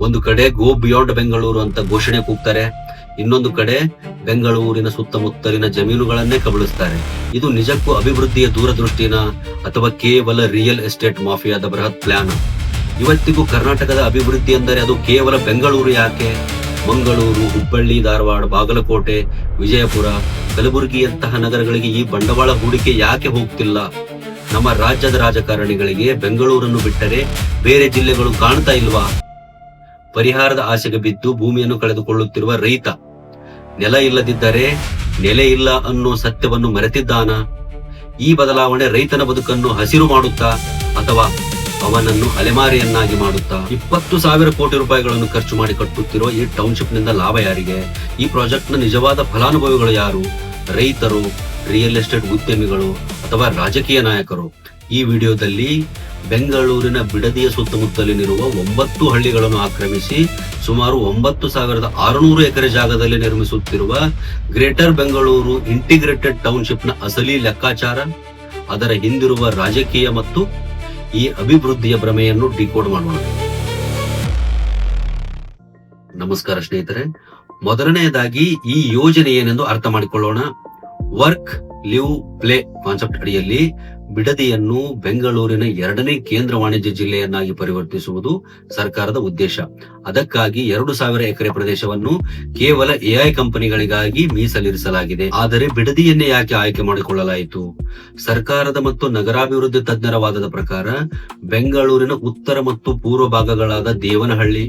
ಒಂದು ಕಡೆ go beyond Bengaluru ಅಂತ ಘೋಷಣೆ ಕೂಗ್ತಾರೆ, ಇನ್ನೊಂದು ಕಡೆ ಬೆಂಗಳೂರಿನ ಸುತ್ತಮುತ್ತಲಿನ ಜಮೀನುಗಳನ್ನೇ ಕಬಳಿಸ್ತಾರೆ. ಇದು ನಿಜಕ್ಕೂ ಅಭಿವೃದ್ಧಿಯ ದೂರದೃಷ್ಟಿನ ಅಥವಾ ಕೇವಲ ರಿಯಲ್ ಎಸ್ಟೇಟ್ ಮಾಫಿಯಾದ ಬೃಹತ್ ಪ್ಲಾನ್? ಇವತ್ತಿಗೂ ಕರ್ನಾಟಕದ ಅಭಿವೃದ್ಧಿ ಅಂದರೆ ಅದು ಕೇವಲ ಬೆಂಗಳೂರು ಯಾಕೆ? ಮಂಗಳೂರು, ಹುಬ್ಬಳ್ಳಿ, ಧಾರವಾಡ, ಬಾಗಲಕೋಟೆ, ವಿಜಯಪುರ, ಕಲಬುರಗಿಯಂತಹ ನಗರಗಳಿಗೆ ಈ ಬಂಡವಾಳ ಹೂಡಿಕೆ ಯಾಕೆ ಹೋಗ್ತಿಲ್ಲ? ನಮ್ಮ ರಾಜ್ಯದ ರಾಜಕಾರಣಿಗಳಿಗೆ ಬೆಂಗಳೂರನ್ನು ಬಿಟ್ಟರೆ ಬೇರೆ ಜಿಲ್ಲೆಗಳು ಕಾಣ್ತಾ ಇಲ್ವಾ? ಪರಿಹಾರದ ಆಸೆಗೆ ಬಿದ್ದು ಭೂಮಿಯನ್ನು ಕಳೆದುಕೊಳ್ಳುತ್ತಿರುವ ರೈತ ನೆಲ ಇಲ್ಲದಿದ್ದರೆ ನೆಲೆ ಇಲ್ಲ ಅನ್ನೋ ಸತ್ಯವನ್ನು ಮರೆತಿದ್ದಾನ? ಈ ಬದಲಾವಣೆ ರೈತನ ಬದುಕನ್ನು ಹಸಿರು ಮಾಡುತ್ತಾ ಅಥವಾ ಅವನನ್ನು ಅಲೆಮಾರಿಯನ್ನಾಗಿ ಮಾಡುತ್ತಾ? 20,000 ಕೋಟಿ ರೂಪಾಯಿಗಳನ್ನು ಖರ್ಚು ಮಾಡಿ ಕಟ್ಟುತ್ತಿರುವ ಈ ಟೌನ್ಶಿಪ್ ನಿಂದ ಲಾಭ ಯಾರಿಗೆ? ಈ ಪ್ರಾಜೆಕ್ಟ್ ನ ನಿಜವಾದ ಫಲಾನುಭವಿಗಳು ಯಾರು? ರೈತರು, ರಿಯಲ್ ಎಸ್ಟೇಟ್ ಉದ್ಯಮಿಗಳು ಅಥವಾ ರಾಜಕೀಯ ನಾಯಕರು? ಈ ವಿಡಿಯೋದಲ್ಲಿ ಬೆಂಗಳೂರಿನ ಬಿಡದಿಯ ಸುತ್ತಮುತ್ತಲಿನಿರುವ 9 ಹಳ್ಳಿಗಳನ್ನು ಆಕ್ರಮಿಸಿ ಸುಮಾರು 9,600 ಎಕರೆ ಜಾಗದಲ್ಲಿ ನಿರ್ಮಿಸುತ್ತಿರುವ ಗ್ರೇಟರ್ ಬೆಂಗಳೂರು ಇಂಟಿಗ್ರೇಟೆಡ್ ಟೌನ್ಶಿಪ್ ನ ಅಸಲಿ ಲೆಕ್ಕಾಚಾರ, ಅದರ ಹಿಂದಿರುವ ರಾಜಕೀಯ ಮತ್ತು ಈ ಅಭಿವೃದ್ಧಿಯ ಭ್ರಮೆಯನ್ನು ಡಿಕೋಡ್ ಮಾಡೋಣ. ನಮಸ್ಕಾರ ಸ್ನೇಹಿತರೆ, ಮೊದಲನೆಯದಾಗಿ ಈ ಯೋಜನೆ ಏನೆಂದು ಅರ್ಥ ಮಾಡಿಕೊಳ್ಳೋಣ. ವರ್ಕ್ ಲಿವ್ ಪ್ಲೇ ಕಾನ್ಸೆಪ್ಟ್ ಅಡಿಯಲ್ಲಿ ಬಿಡದಿಯನ್ನು ಬೆಂಗಳೂರಿನ 2ನೇ ಕೇಂದ್ರ ವಾಣಿಜ್ಯ ಜಿಲ್ಲೆಯನ್ನಾಗಿ ಪರಿವರ್ತಿಸುವುದು ಸರ್ಕಾರದ ಉದ್ದೇಶ. ಅದಕ್ಕಾಗಿ 2,000 ಎಕರೆ ಪ್ರದೇಶವನ್ನು ಕೇವಲ ಎಐ ಕಂಪನಿಗಳಿಗಾಗಿ ಮೀಸಲಿರಿಸಲಾಗಿದೆ. ಆದರೆ ಬಿಡದಿಯನ್ನೇ ಯಾಕೆ ಆಯ್ಕೆ ಮಾಡಿಕೊಳ್ಳಲಾಯಿತು? ಸರ್ಕಾರದ ಮತ್ತು ನಗರಾಭಿವೃದ್ಧಿ ತಜ್ಞರ ವಾದದ ಪ್ರಕಾರ ಬೆಂಗಳೂರಿನ ಉತ್ತರ ಮತ್ತು ಪೂರ್ವ ಭಾಗಗಳಾದ ದೇವನಹಳ್ಳಿ,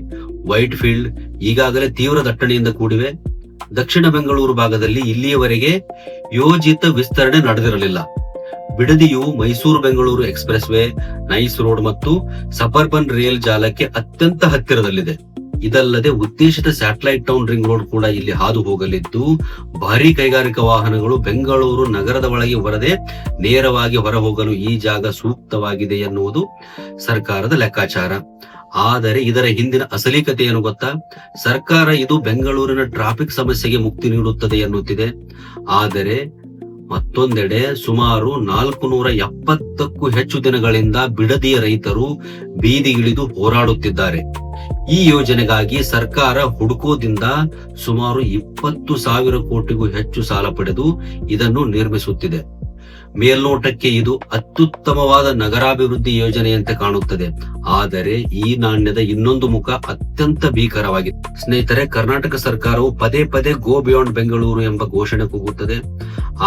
ವೈಟ್ ಫೀಲ್ಡ್ ಈಗಾಗಲೇ ತೀವ್ರ ದಟ್ಟಣೆಯಿಂದ ಕೂಡಿವೆ. ದಕ್ಷಿಣ ಬೆಂಗಳೂರು ಭಾಗದಲ್ಲಿ ಇಲ್ಲಿಯವರೆಗೆ ಯೋಜಿತ ವಿಸ್ತರಣೆ ನಡೆದಿರಲಿಲ್ಲ. ಬಿಡದಿಯು Mysuru Bengaluru expressway, nice road ಮತ್ತು ಸಬರ್ಬನ್ ರೇಲ್ ಜಾಲಕ್ಕೆ ಅತ್ಯಂತ ಹತ್ತಿರದಲ್ಲಿದೆ. ಇದಲ್ಲದೆ ಉದ್ದೇಶಿತ ಸ್ಯಾಟಲೈಟ್ ಟೌನ್ ರಿಂಗ್ ರೋಡ್ ಕೂಡ ಇಲ್ಲಿ ಹಾದು ಹೋಗಲಿದ್ದು, ಭಾರೀ ಕೈಗಾರಿಕಾ ವಾಹನಗಳು ಬೆಂಗಳೂರು ನಗರದ ಒಳಗೆ ಬರದೆ ನೇರವಾಗಿ ಹೊರಹೋಗಲು ಈ ಜಾಗ ಸೂಕ್ತವಾಗಿದೆ ಎನ್ನುವುದು ಸರ್ಕಾರದ ಲೆಕ್ಕಾಚಾರ. ಆದರೆ ಇದರ ಹಿಂದಿನ ಅಸಲಿ ಕಥೆ ಏನು ಗೊತ್ತಾ? ಸರ್ಕಾರ ಇದು ಬೆಂಗಳೂರಿನ ಟ್ರಾಫಿಕ್ ಸಮಸ್ಯೆಗೆ ಮುಕ್ತಿ ನೀಡುತ್ತದೆ ಎನ್ನುತ್ತಿದೆ. ಆದರೆ ಮತ್ತೊಂದೆಡೆ ಸುಮಾರು 470ಕ್ಕೂ ಹೆಚ್ಚು ದಿನಗಳಿಂದ ಬಿಡದಿಯ ರೈತರು ಬೀದಿಗಿಳಿದು ಹೋರಾಡುತ್ತಿದ್ದಾರೆ. ಈ ಯೋಜನೆಗಾಗಿ ಸರ್ಕಾರ ಹುಡುಕೋದಿಂದ ಸುಮಾರು 20,000 ಕೋಟಿಗೂ ಹೆಚ್ಚು ಸಾಲ ಪಡೆದು ಇದನ್ನು ನಿರ್ಮಿಸುತ್ತಿದೆ. ಮೇಲ್ನೋಟಕ್ಕೆ ಇದು ಅತ್ಯುತ್ತಮವಾದ ನಗರಾಭಿವೃದ್ಧಿ ಯೋಜನೆಯಂತೆ ಕಾಣುತ್ತದೆ. ಆದರೆ ಈ ನಾಣ್ಯದ ಇನ್ನೊಂದು ಮುಖ ಅತ್ಯಂತ ಭೀಕರವಾಗಿದೆ. ಸ್ನೇಹಿತರೆ, ಕರ್ನಾಟಕ ಸರ್ಕಾರವು ಪದೇ ಪದೇ ಗೋ ಬಿಯಾಂಡ್ ಬೆಂಗಳೂರು ಎಂಬ ಘೋಷಣೆ ಕೂಗುತ್ತದೆ.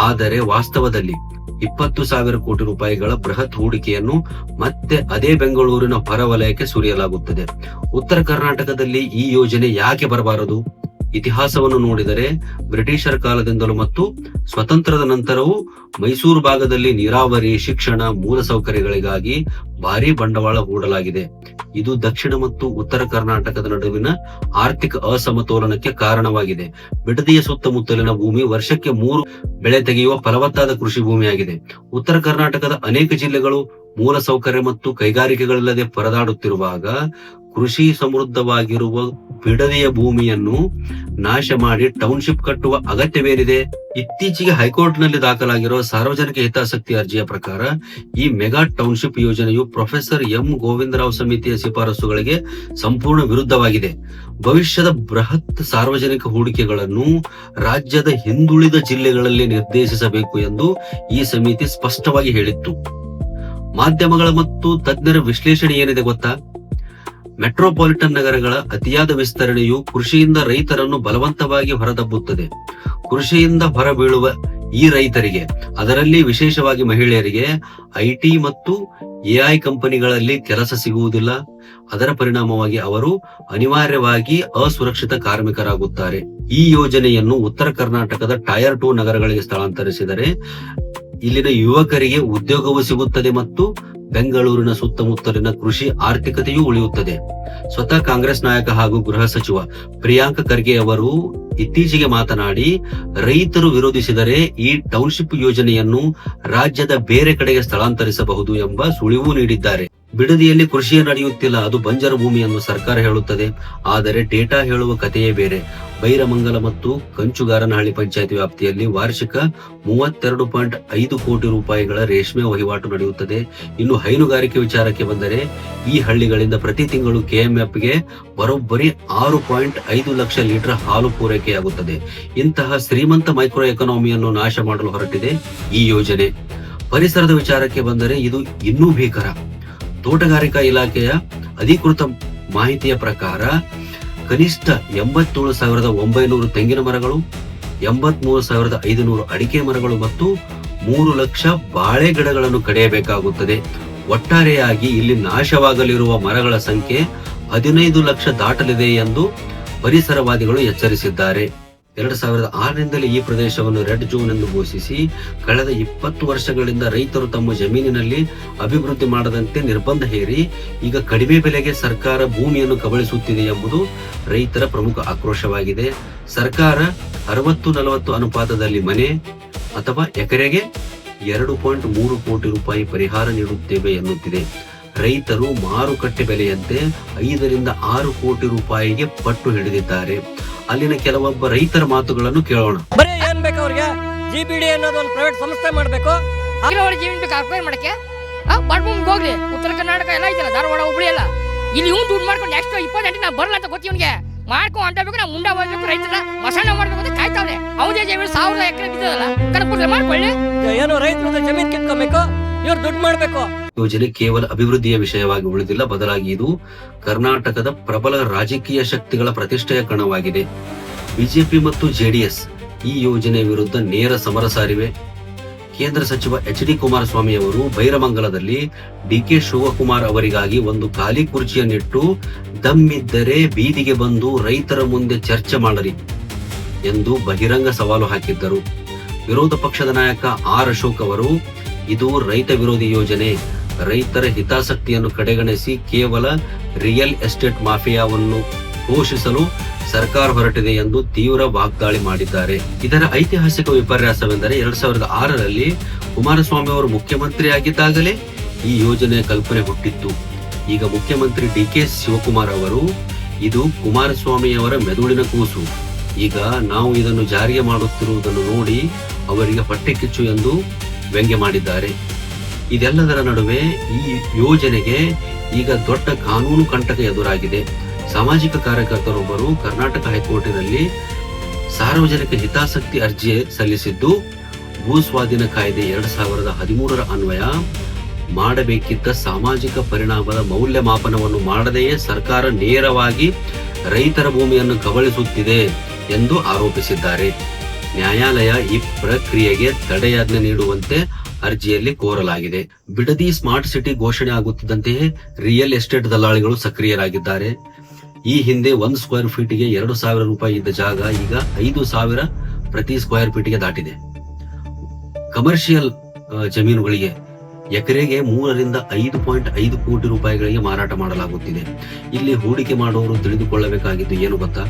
ಆದರೆ ವಾಸ್ತವದಲ್ಲಿ 20,000 ಕೋಟಿ ರೂಪಾಯಿಗಳ ಬೃಹತ್ ಹೂಡಿಕೆಯನ್ನು ಮತ್ತೆ ಅದೇ ಬೆಂಗಳೂರಿನ ಹೊರವಲಯಕ್ಕೆ ಸುರಿಯಲಾಗುತ್ತದೆ. ಉತ್ತರ ಕರ್ನಾಟಕದಲ್ಲಿ ಈ ಯೋಜನೆ ಯಾಕೆ ಬರಬಾರದು? ಇತಿಹಾಸವನ್ನು ನೋಡಿದರೆ ಬ್ರಿಟಿಷರ ಕಾಲದಿಂದಲೂ ಮತ್ತು ಸ್ವತಂತ್ರದ ನಂತರವೂ ಮೈಸೂರು ಭಾಗದಲ್ಲಿ ನೀರಾವರಿ, ಶಿಕ್ಷಣ, ಮೂಲಸೌಕರ್ಯಗಳಿಗಾಗಿ ಭಾರಿ ಬಂಡವಾಳ ಹೂಡಲಾಗಿದೆ. ಇದು ದಕ್ಷಿಣ ಮತ್ತು ಉತ್ತರ ಕರ್ನಾಟಕದ ನಡುವಿನ ಆರ್ಥಿಕ ಅಸಮತೋಲನಕ್ಕೆ ಕಾರಣವಾಗಿದೆ. ಬಿಡದಿಯ ಸುತ್ತಮುತ್ತಲಿನ ಭೂಮಿ ವರ್ಷಕ್ಕೆ 3 ಬೆಳೆ ತೆಗೆಯುವ ಫಲವತ್ತಾದ ಕೃಷಿ ಭೂಮಿಯಾಗಿದೆ. ಉತ್ತರ ಕರ್ನಾಟಕದ ಅನೇಕ ಜಿಲ್ಲೆಗಳು ಮೂಲಸೌಕರ್ಯ ಮತ್ತು ಕೈಗಾರಿಕೆಗಳಿಲ್ಲದೆ ಪರದಾಡುತ್ತಿರುವಾಗ ಕೃಷಿ ಸಮೃದ್ಧವಾಗಿರುವ ಬಿಡದಿಯ ಭೂಮಿಯನ್ನು ನಾಶ ಮಾಡಿ ಟೌನ್ಶಿಪ್ ಕಟ್ಟುವ ಅಗತ್ಯವೇನಿದೆ? ಇತ್ತೀಚೆಗೆ ಹೈಕೋರ್ಟ್ ನಲ್ಲಿ ದಾಖಲಾಗಿರುವ ಸಾರ್ವಜನಿಕ ಹಿತಾಸಕ್ತಿ ಅರ್ಜಿಯ ಪ್ರಕಾರ ಈ ಮೆಗಾ ಟೌನ್ಶಿಪ್ ಯೋಜನೆಯು ಪ್ರೊಫೆಸರ್ ಎಂ ಗೋವಿಂದರಾವ್ ಸಮಿತಿಯ ಶಿಫಾರಸುಗಳಿಗೆ ಸಂಪೂರ್ಣ ವಿರುದ್ಧವಾಗಿದೆ. ಭವಿಷ್ಯದ ಬೃಹತ್ ಸಾರ್ವಜನಿಕ ಹೂಡಿಕೆಗಳನ್ನು ರಾಜ್ಯದ ಹಿಂದುಳಿದ ಜಿಲ್ಲೆಗಳಲ್ಲಿ ನಿರ್ದೇಶಿಸಬೇಕು ಎಂದು ಈ ಸಮಿತಿ ಸ್ಪಷ್ಟವಾಗಿ ಹೇಳಿತ್ತು. ಮಾಧ್ಯಮಗಳ ಮತ್ತು ತಜ್ಞರ ವಿಶ್ಲೇಷಣೆ ಏನಿದೆ ಗೊತ್ತಾ? ಮೆಟ್ರೋಪಾಲಿಟನ್ ನಗರಗಳ ಅತಿಯಾದ ವಿಸ್ತರಣೆಯು ಕೃಷಿಯಿಂದ ರೈತರನ್ನು ಬಲವಂತವಾಗಿ ಹೊರದಬ್ಬುತ್ತದೆ. ಕೃಷಿಯಿಂದ ಹೊರಬೀಳುವ ಈ ರೈತರಿಗೆ, ಅದರಲ್ಲಿ ವಿಶೇಷವಾಗಿ ಮಹಿಳೆಯರಿಗೆ, ಐಟಿ ಮತ್ತು ಎಐ ಕಂಪನಿಗಳಲ್ಲಿ ಕೆಲಸ ಸಿಗುವುದಿಲ್ಲ. ಅದರ ಪರಿಣಾಮವಾಗಿ ಅವರು ಅನಿವಾರ್ಯವಾಗಿ ಅಸುರಕ್ಷಿತ ಕಾರ್ಮಿಕರಾಗುತ್ತಾರೆ. ಈ ಯೋಜನೆಯನ್ನು ಉತ್ತರ ಕರ್ನಾಟಕದ ಟೈರ್ 2 ನಗರಗಳಿಗೆ ಸ್ಥಳಾಂತರಿಸಿದರೆ ಇಲ್ಲಿನ ಯುವಕರಿಗೆ ಉದ್ಯೋಗವೂ ಸಿಗುತ್ತದೆ ಮತ್ತು ಬೆಂಗಳೂರಿನ ಸುತ್ತಮುತ್ತಲಿನ ಕೃಷಿ ಆರ್ಥಿಕತೆಯೂ ಉಳಿಯುತ್ತದೆ. ಸ್ವತಃ ಕಾಂಗ್ರೆಸ್ ನಾಯಕ ಹಾಗೂ ಗೃಹ ಸಚಿವ ಪ್ರಿಯಾಂಕ್ ಖರ್ಗೆ ಅವರು ಇತ್ತೀಚೆಗೆ ಮಾತನಾಡಿ, ರೈತರು ವಿರೋಧಿಸಿದರೆ ಈ ಟೌನ್ಶಿಪ್ ಯೋಜನೆಯನ್ನು ರಾಜ್ಯದ ಬೇರೆ ಕಡೆಗೆ ಸ್ಥಳಾಂತರಿಸಬಹುದು ಎಂಬ ಸುಳಿವು ನೀಡಿದ್ದಾರೆ. ಬಿಡದಿಯಲ್ಲಿ ಕೃಷಿಯೇ ನಡೆಯುತ್ತಿಲ್ಲ, ಅದು ಬಂಜರು ಭೂಮಿ ಎಂದು ಸರ್ಕಾರ ಹೇಳುತ್ತದೆ. ಆದರೆ ಡೇಟಾ ಹೇಳುವ ಕಥೆಯೇ ಬೇರೆ. ಬೈರಮಂಗಲ ಮತ್ತು ಕಂಚುಗಾರನಹಳ್ಳಿ ಪಂಚಾಯತ್ ವ್ಯಾಪ್ತಿಯಲ್ಲಿ ವಾರ್ಷಿಕ 32.5 ಕೋಟಿ ರೂಪಾಯಿಗಳ ರೇಷ್ಮೆ ವಹಿವಾಟು ನಡೆಯುತ್ತದೆ. ಇನ್ನು ಹೈನುಗಾರಿಕೆ ವಿಚಾರಕ್ಕೆ ಬಂದರೆ ಈ ಹಳ್ಳಿಗಳಿಂದ ಪ್ರತಿ ತಿಂಗಳು ಕೆಎಂಎಫ್ಗೆ ಬರೋಬ್ಬರಿ 6.5 ಲಕ್ಷ ಲೀಟರ್ ಹಾಲು ಪೂರೈಕೆಯಾಗುತ್ತದೆ. ಇಂತಹ ಶ್ರೀಮಂತ ಮೈಕ್ರೋ ಎಕಾನಮಿಯನ್ನು ನಾಶ ಮಾಡಲು ಹೊರಟಿದೆ ಈ ಯೋಜನೆ. ಪರಿಸರದ ವಿಚಾರಕ್ಕೆ ಬಂದರೆ ಇದು ಇನ್ನೂ ಭೀಕರ. ತೋಟಗಾರಿಕಾ ಇಲಾಖೆಯ ಅಧಿಕೃತ ಮಾಹಿತಿಯ ಪ್ರಕಾರ ಕನಿಷ್ಠ 87,900 ತೆಂಗಿನ ಮರಗಳು, 83,500 ಅಡಿಕೆ ಮರಗಳು ಮತ್ತು 3 ಲಕ್ಷ ಬಾಳೆ ಗಿಡಗಳನ್ನು ಕಡಿಯಬೇಕಾಗುತ್ತದೆ. ಒಟ್ಟಾರೆಯಾಗಿ ಇಲ್ಲಿ ನಾಶವಾಗಲಿರುವ ಮರಗಳ ಸಂಖ್ಯೆ 15 ಲಕ್ಷ ದಾಟಲಿದೆ ಎಂದು ಪರಿಸರವಾದಿಗಳು ಎಚ್ಚರಿಸಿದ್ದಾರೆ. 2006ರಿಂದಲೇ ಈ ಪ್ರದೇಶವನ್ನು ರೆಡ್ ಝೋನ್ ಎಂದು ಘೋಷಿಸಿ ಕಳೆದ 20 ವರ್ಷಗಳಿಂದ ರೈತರು ತಮ್ಮ ಜಮೀನಿನಲ್ಲಿ ಅಭಿವೃದ್ಧಿ ಮಾಡದಂತೆ ನಿರ್ಬಂಧ ಹೇರಿ ಈಗ ಕಡಿಮೆ ಬೆಲೆಗೆ ಸರ್ಕಾರ ಭೂಮಿಯನ್ನು ಕಬಳಿಸುತ್ತಿದೆ ಎಂಬುದು ರೈತರ ಪ್ರಮುಖ ಆಕ್ರೋಶವಾಗಿದೆ. ಸರ್ಕಾರ 60-40 ಅನುಪಾತದಲ್ಲಿ ಮನೆ ಅಥವಾ ಎಕರೆಗೆ 2.3 ಕೋಟಿ ರೂಪಾಯಿ ಪರಿಹಾರ ನೀಡುತ್ತೇವೆ ಎನ್ನುತ್ತಿದೆ. ರೈತರು ಮಾರುಕಟ್ಟೆ ಬೆಲೆಯಂತೆ 5-6 ಕೋಟಿ ರೂಪಾಯಿಗೆ ಪಟ್ಟು ಹಿಡಿದಿದ್ದಾರೆ. ಅಲ್ಲಿನ ಕೆಲವೊಬ್ಬ ರೈತರ ಮಾತುಗಳನ್ನು ಕೇಳೋಣ. ಬರೀ ಏನ್ ಬೇಕು ಅವ್ರಿಗೆ? ಜಿಬಿಡಿ ಅನ್ನೋದು ಒಂದು ಪ್ರೈವೇಟ್ ಸಂಸ್ಥೆ ಮಾಡಬೇಕು. ಜೀವನ ಬೇಕು ಅಕ್ವೈರ್ ಮಾಡಕ್ಕೆ ಬಡ್ಬೂಮ್ಗೆ ಹೋಗ್ಲಿ. ಉತ್ತರ ಕರ್ನಾಟಕ ಎಲ್ಲ ಐತಲ್ಲ, ಧಾರವಾಡ ಹುಬ್ಳಿ ಎಲ್ಲ. ಇಲ್ಲಿ ಇವ್ನು ದುಡ್ಡು ಮಾಡ್ಕೊಂಡು ನೆಕ್ಸ್ಟ್ 20 ಗಂಟೆ ನಾ ಬರಲ್ಲ ಅಂತ ಗೊತ್ತಿ ಇವ್ನಿಗೆ. ಮಾಡ್ಕೊಂಡು ಅಂಟಬೇಕು, ನಾವು ಮುಂಡ ಹೋಗ್ಬೇಕು, ರೈತರ ಮಸಾಣ ಮಾಡ್ಬೇಕು ಅಂತ ಕಾಯ್ತಾವ್ರೆ. ಅವದೇ ಜಮೀನು 1000 ಎಕರೆ ಬಿದ್ದದಲ್ಲ, ಕನಕಪುರ ಮಾಡ್ಕೊಳ್ಳಿ. ಏನೋ ರೈತರು ಜಮೀನ್ ಕಿತ್ಕೊಬೇಕು, ಇವ್ರು ದುಡ್ಡು ಮಾಡ್ಬೇಕು. ಯೋಜನೆ ಕೇವಲ ಅಭಿವೃದ್ಧಿಯ ವಿಷಯವಾಗಿ ಉಳಿದಿಲ್ಲ, ಬದಲಾಗಿ ಇದು ಕರ್ನಾಟಕದ ಪ್ರಬಲ ರಾಜಕೀಯ ಶಕ್ತಿಗಳ ಪ್ರತಿಷ್ಠೆಯ ಕಣವಾಗಿದೆ. ಬಿಜೆಪಿ ಮತ್ತು ಜೆಡಿಎಸ್ ಈ ಯೋಜನೆ ವಿರುದ್ಧ ನೇರ ಸಮರ ಸಾರಿವೆ. ಕೇಂದ್ರ ಸಚಿವ ಎಚ್.ಡಿ. ಕುಮಾರಸ್ವಾಮಿ ಅವರು ಬೈರಮಂಗಲದಲ್ಲಿ ಡಿ.ಕೆ. ಶಿವಕುಮಾರ್ ಅವರಿಗಾಗಿ ಒಂದು ಖಾಲಿ ಕುರ್ಚಿಯನ್ನಿಟ್ಟು ದಮ್ಮಿದ್ದರೆ ಬೀದಿಗೆ ಬಂದು ರೈತರ ಮುಂದೆ ಚರ್ಚೆ ಮಾಡಲಿ ಎಂದು ಬಹಿರಂಗ ಸವಾಲು ಹಾಕಿದ್ದರು. ವಿರೋಧ ಪಕ್ಷದ ನಾಯಕ ಆರ್ ಅಶೋಕ್ ಅವರು ಇದು ರೈತ ವಿರೋಧಿ ಯೋಜನೆ, ರೈತರ ಹಿತಾಸಕ್ತಿಯನ್ನು ಕಡೆಗಣಿಸಿ ಕೇವಲ ರಿಯಲ್ ಎಸ್ಟೇಟ್ ಮಾಫಿಯಾವನ್ನು ಪೋಷಿಸಲು ಸರ್ಕಾರ ಹೊರಟಿದೆ ಎಂದು ತೀವ್ರ ವಾಗ್ದಾಳಿ ಮಾಡಿದ್ದಾರೆ. ಇದರ ಐತಿಹಾಸಿಕ ವಿಪರ್ಯಾಸವೆಂದರೆ 2006ರಲ್ಲಿ ಕುಮಾರಸ್ವಾಮಿ ಅವರು ಮುಖ್ಯಮಂತ್ರಿಯಾಗಿದ್ದಾಗಲೇ ಈ ಯೋಜನೆಯ ಕಲ್ಪನೆ ಹುಟ್ಟಿತ್ತು. ಈಗ ಮುಖ್ಯಮಂತ್ರಿ ಡಿ.ಕೆ. ಶಿವಕುಮಾರ್ ಅವರು ಇದು ಕುಮಾರಸ್ವಾಮಿಯವರ ಮೆದುಳಿನ ಕೂಸು, ಈಗ ನಾವು ಇದನ್ನು ಜಾರಿಗೆ ಮಾಡುತ್ತಿರುವುದನ್ನು ನೋಡಿ ಅವರಿಗೆ ಹೊಟ್ಟೆ ಕಿಚ್ಚು ಎಂದು ವ್ಯಂಗ್ಯ ಮಾಡಿದ್ದಾರೆ. ಇದೆಲ್ಲದರ ನಡುವೆ ಈ ಯೋಜನೆಗೆ ಈಗ ದೊಡ್ಡ ಕಾನೂನು ಕಂಟಕ ಎದುರಾಗಿದೆ. ಸಾಮಾಜಿಕ ಕಾರ್ಯಕರ್ತರೊಬ್ಬರು ಕರ್ನಾಟಕ ಹೈಕೋರ್ಟಿನಲ್ಲಿ ಸಾರ್ವಜನಿಕ ಹಿತಾಸಕ್ತಿ ಅರ್ಜಿ ಸಲ್ಲಿಸಿದ್ದು, ಭೂ ಸ್ವಾಧೀನ ಕಾಯ್ದೆ 2013ರ ಅನ್ವಯ ಮಾಡಬೇಕಿದ್ದ ಸಾಮಾಜಿಕ ಪರಿಣಾಮದ ಮೌಲ್ಯಮಾಪನವನ್ನು ಮಾಡದೆಯೇ ಸರ್ಕಾರ ನೇರವಾಗಿ ರೈತರ ಭೂಮಿಯನ್ನು ಕಬಳಿಸುತ್ತಿದೆ ಎಂದು ಆರೋಪಿಸಿದ್ದಾರೆ. ನ್ಯಾಯಾಲಯ ಈ ಪ್ರಕ್ರಿಯೆಗೆ ತಡೆಯಾಜ್ಞೆ ನೀಡುವಂತೆ ಅರ್ಜಿಯಲ್ಲಿ ಕೋರಲಾಗಿದೆ. ಬಿಡದಿ ಸ್ಮಾರ್ಟ್ ಸಿಟಿ ಘೋಷಣೆ ಆಗುತ್ತಿದ್ದಂತೆಯೇ ರಿಯಲ್ ಎಸ್ಟೇಟ್ ದಲ್ಲಾಳಿಗಳು ಸಕ್ರಿಯರಾಗಿದ್ದಾರೆ. ಈ ಹಿಂದೆ 1 ಸ್ಕ್ವೇರ್ ಫೀಟ್ಗೆ 2,000 ರೂಪಾಯಿ ಇದ್ದ ಜಾಗ ಈಗ 5,000 ಪ್ರತಿ ಸ್ಕ್ವೇರ್ ಫೀಟ್ಗೆ ದಾಟಿದೆ. ಕಮರ್ಷಿಯಲ್ ಜಮೀನುಗಳಿಗೆ ಎಕರೆಗೆ 3ರಿಂದ 5.5 ಕೋಟಿ ರೂಪಾಯಿಗಳಿಗೆ ಮಾರಾಟ ಮಾಡಲಾಗುತ್ತಿದೆ. ಇಲ್ಲಿ ಹೂಡಿಕೆ ಮಾಡುವವರು ತಿಳಿದುಕೊಳ್ಳಬೇಕಾಗಿದ್ದು ಏನು ಗೊತ್ತಾ?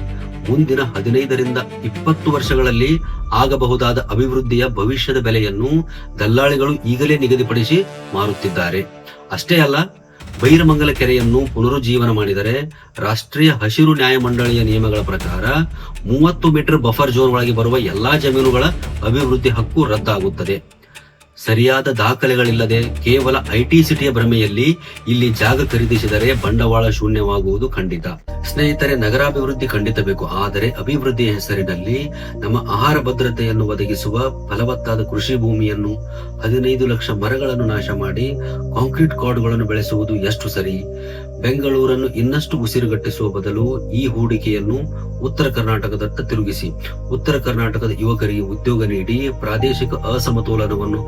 ಮುಂದಿನ 15ರಿಂದ 20 ವರ್ಷಗಳಲ್ಲಿ ಆಗಬಹುದಾದ ಅಭಿವೃದ್ಧಿಯ ಭವಿಷ್ಯದ ಬೆಲೆಯನ್ನು ದಲ್ಲಾಳಿಗಳು ಈಗಲೇ ನಿಗದಿಪಡಿಸಿ ಮಾರುತ್ತಿದ್ದಾರೆ. ಅಷ್ಟೇ ಅಲ್ಲ, ಬೈರಮಂಗಲ ಕೆರೆಯನ್ನು ಪುನರುಜ್ಜೀವನ ಮಾಡಿದರೆ ರಾಷ್ಟ್ರೀಯ ಹಸಿರು ನ್ಯಾಯಮಂಡಳಿಯ ನಿಯಮಗಳ ಪ್ರಕಾರ 30 ಮೀಟರ್ ಬಫರ್ ಝೋನ್ ಒಳಗೆ ಬರುವ ಎಲ್ಲಾ ಜಮೀನುಗಳ ಅಭಿವೃದ್ಧಿ ಹಕ್ಕು ರದ್ದಾಗುತ್ತದೆ. ಸರಿಯಾದ ದಾಖಲೆಗಳಿಲ್ಲದೆ ಕೇವಲ ಐಟಿ ಸಿಟಿಯ ಭ್ರಮೆಯಲ್ಲಿ ಇಲ್ಲಿ ಜಾಗ ಖರೀದಿಸಿದರೆ ಬಂಡವಾಳ ಶೂನ್ಯವಾಗುವುದು ಖಂಡಿತ. ಸ್ನೇಹಿತರೆ, ನಗರಾಭಿವೃದ್ಧಿ ಖಂಡಿತ ಬೇಕು, ಆದರೆ ಅಭಿವೃದ್ಧಿಯ ಹೆಸರಿನಲ್ಲಿ ನಮ್ಮ ಆಹಾರ ಭದ್ರತೆಯನ್ನು ಒದಗಿಸುವ ಫಲವತ್ತಾದ ಕೃಷಿ ಭೂಮಿಯನ್ನು 15 ಲಕ್ಷ ಮರಗಳನ್ನು ನಾಶ ಮಾಡಿ ಕಾಂಕ್ರೀಟ್ ಕಾಡುಗಳನ್ನು ಬೆಳೆಸುವುದು ಎಷ್ಟು ಸರಿ? ಬೆಂಗಳೂರನ್ನು ಇನ್ನಷ್ಟು ಉಸಿರುಗಟ್ಟಿಸುವ ಬದಲು ಈ ಹೂಡಿಕೆಯನ್ನು ಉತ್ತರ ಕರ್ನಾಟಕದತ್ತ ತಿರುಗಿಸಿ ಉತ್ತರ ಕರ್ನಾಟಕದ ಯುವಕರಿಗೆ ಉದ್ಯೋಗ ನೀಡಿ ಪ್ರಾದೇಶಿಕ ಅಸಮತೋಲನವನ್ನು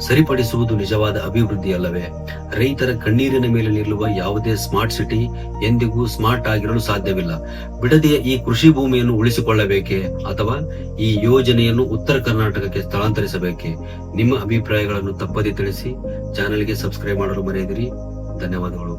ಸರಿಪಡಿಸುವುದು ನಿಜವಾದ ಅಭಿವೃದ್ಧಿಯಲ್ಲವೇ? ರೈತರ ಕಣ್ಣೀರಿನ ಮೇಲೆ ನಿಲ್ಲುವ ಯಾವುದೇ ಸ್ಮಾರ್ಟ್ ಸಿಟಿ ಎಂದಿಗೂ ಸ್ಮಾರ್ಟ್ ಆಗಿರಲು ಸಾಧ್ಯವಿಲ್ಲ. ಬಿಡದಿಯ ಈ ಕೃಷಿ ಭೂಮಿಯನ್ನು ಉಳಿಸಿಕೊಳ್ಳಬೇಕೇ ಅಥವಾ ಈ ಯೋಜನೆಯನ್ನು ಉತ್ತರ ಕರ್ನಾಟಕಕ್ಕೆ ಸ್ಥಳಾಂತರಿಸಬೇಕೇ? ನಿಮ್ಮ ಅಭಿಪ್ರಾಯಗಳನ್ನು ತಪ್ಪದೇ ತಿಳಿಸಿ. ಚಾನೆಲ್ಗೆ ಸಬ್ಸ್ಕ್ರೈಬ್ ಮಾಡಲು ಮರೆಯದಿರಿ. ಧನ್ಯವಾದಗಳು.